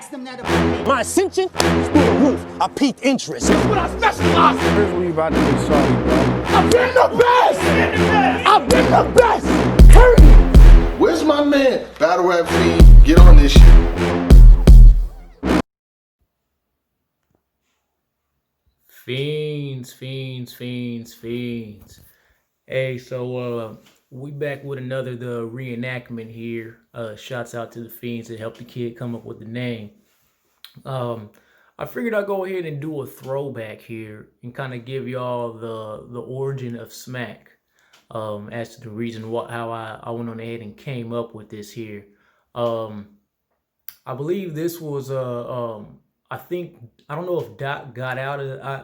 ask them that about My ascension is through the roof. I piqued interest. That's what I specialize in. Here's what you about to do, sorry, bro. I've been the best! I've been the best! Hurry! Where's my man? Battle Rap Fiend, get on this shit. Fiends. Hey, so we back with another reenactment here. Shouts out to the fiends that helped the kid come up with the name. I figured I'd go ahead and do a throwback here and kind of give y'all the origin of smack. As to the reason how I went on ahead and came up with this here. I believe this was I don't know if Doc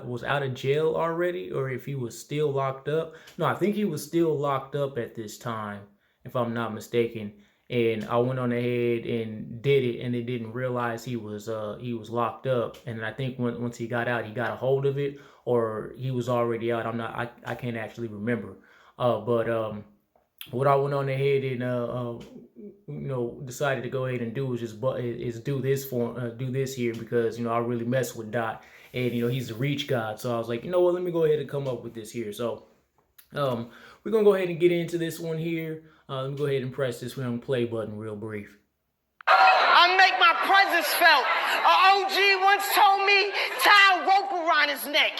was out of jail already, or if he was still locked up. No, I think he was still locked up at this time, if I'm not mistaken. And I went on ahead and did it, and they didn't realize he was locked up. And I think once he got out, he got a hold of it, or he was already out. I can't actually remember. But what I went on ahead and decided to go ahead and do is do this here, because I really mess with Dot, and he's the reach god. So I was like, what, let me go ahead and come up with this here. So we're gonna go ahead and get into this one here. Let me go ahead and press this play button real brief. I make my presence felt. An OG once told me tie a rope around his neck.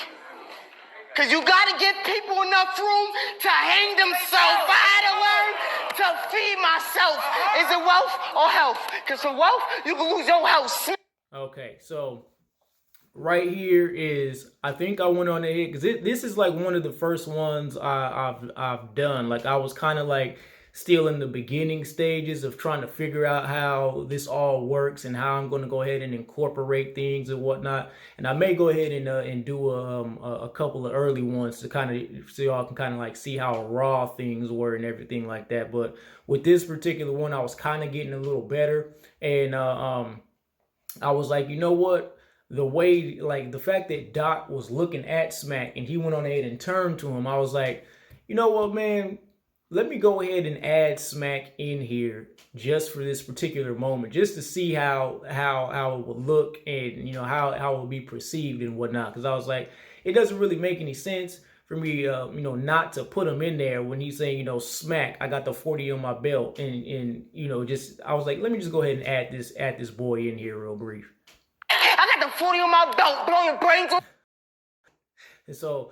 Cause you gotta give people enough room to hang themselves. I had to learn to feed myself. Is it wealth or health? Cause for wealth, you can lose your health. Okay, so right here is, I think I went on ahead, because this is like one of the first ones I've done. Like, I was kind of like still in the beginning stages of trying to figure out how this all works and how I'm going to go ahead and incorporate things and whatnot. And I may go ahead and do a couple of early ones to kind of so y'all can kind of like see how raw things were and everything like that. But with this particular one, I was kind of getting a little better, and I was like, you know what? The way, like, the fact that Doc was looking at Smack and he went on ahead and turned to him, I was like, you know what, man? Let me go ahead and add Smack in here just for this particular moment, just to see how it would look, and how it would be perceived and whatnot. Because I was like, it doesn't really make any sense for me, not to put him in there when he's saying, Smack, I got the 40 on my belt, and I was like, let me just go ahead and add this boy in here real brief. I got the 40 on my belt, blow your brains off. And so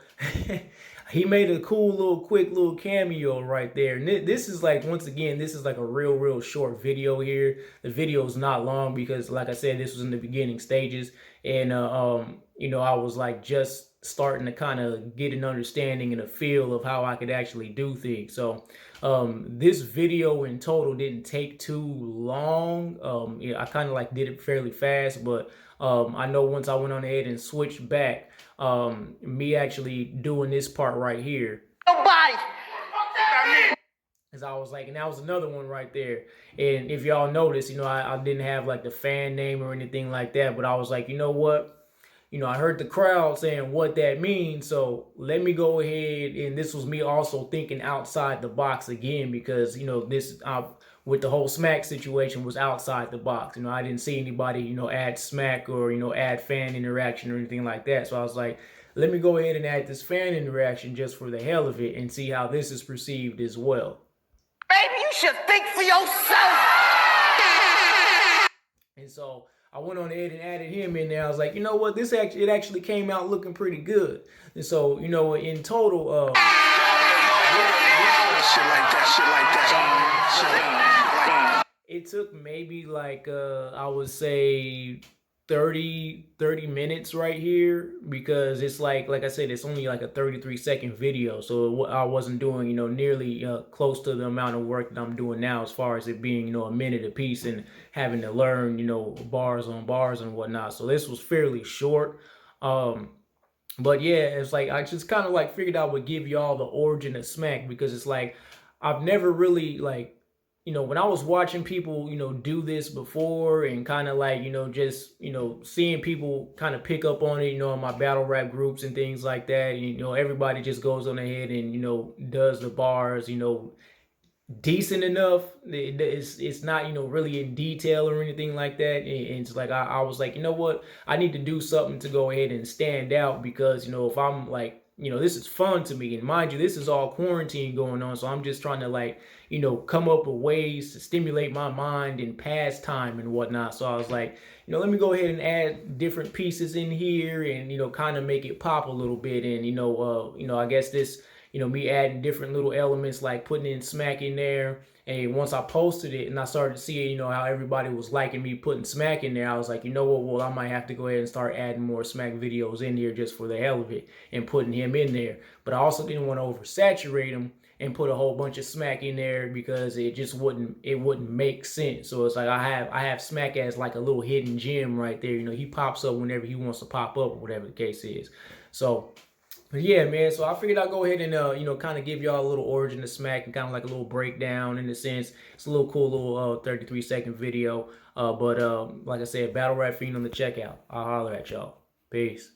he made a cool quick little cameo right there. And this is like, once again, this is like a real short video here. The video is not long because, like I said, this was in the beginning stages. And, I was like just starting to kind of get an understanding and a feel of how I could actually do things. So this video in total didn't take too long. I kind of like did it fairly fast, but I know once I went on ahead and switched back, me actually doing this part right here. Nobody. As I was like, and that was another one right there. And if y'all notice, I didn't have like the fan name or anything like that, but I was like, you know what? I heard the crowd saying what that means, so let me go ahead, and this was me also thinking outside the box again, because, this, with the whole Smack situation, was outside the box. I didn't see anybody, add Smack or, add fan interaction or anything like that. So I was like, let me go ahead and add this fan interaction just for the hell of it and see how this is perceived as well. Baby, you should think for yourself. And so I went on ahead and added him in there. I was like, you know what? It actually came out looking pretty good. And so, in total, shit like that. It took maybe like, I would say 30 minutes right here, because it's like I said, it's only like a 33-second video. So I wasn't doing, nearly close to the amount of work that I'm doing now, as far as it being, a minute a piece and having to learn, bars on bars and whatnot. So this was fairly short. But yeah, it's like, I just kind of like figured I would give y'all the origin of Smack, because it's like, I've never really like, when I was watching people, do this before, and kind of like, just, seeing people kind of pick up on it, in my battle rap groups and things like that. And, everybody just goes on ahead and, does the bars, decent enough. It's not, you know, really in detail or anything like that. And it's like I was like, you know what, I need to do something to go ahead and stand out, because, you know, if I'm like, you know, this is fun to me, and mind you, this is all quarantine going on, so I'm just trying to, like, you know, come up with ways to stimulate my mind and pastime and whatnot. So I was like, you know, let me go ahead and add different pieces in here and, you know, kind of make it pop a little bit. And, you know, I guess this, you know, me adding different little elements, like putting in smack in there. And once I posted it and I started seeing, you know, how everybody was liking me putting smack in there, I was like, you know what, well, I might have to go ahead and start adding more smack videos in here just for the hell of it and putting him in there. But I also didn't want to oversaturate him and put a whole bunch of smack in there, because it just wouldn't make sense. So it's like I have smack as like a little hidden gem right there. You know, he pops up whenever he wants to pop up, or whatever the case is. So but yeah, man, so I figured I'd go ahead and, you know, kind of give y'all a little origin of smack and kind of like a little breakdown in a sense. It's a little cool little 33-second video. But like I said, Battle Rap Fiend on the checkout. I'll holler at y'all. Peace.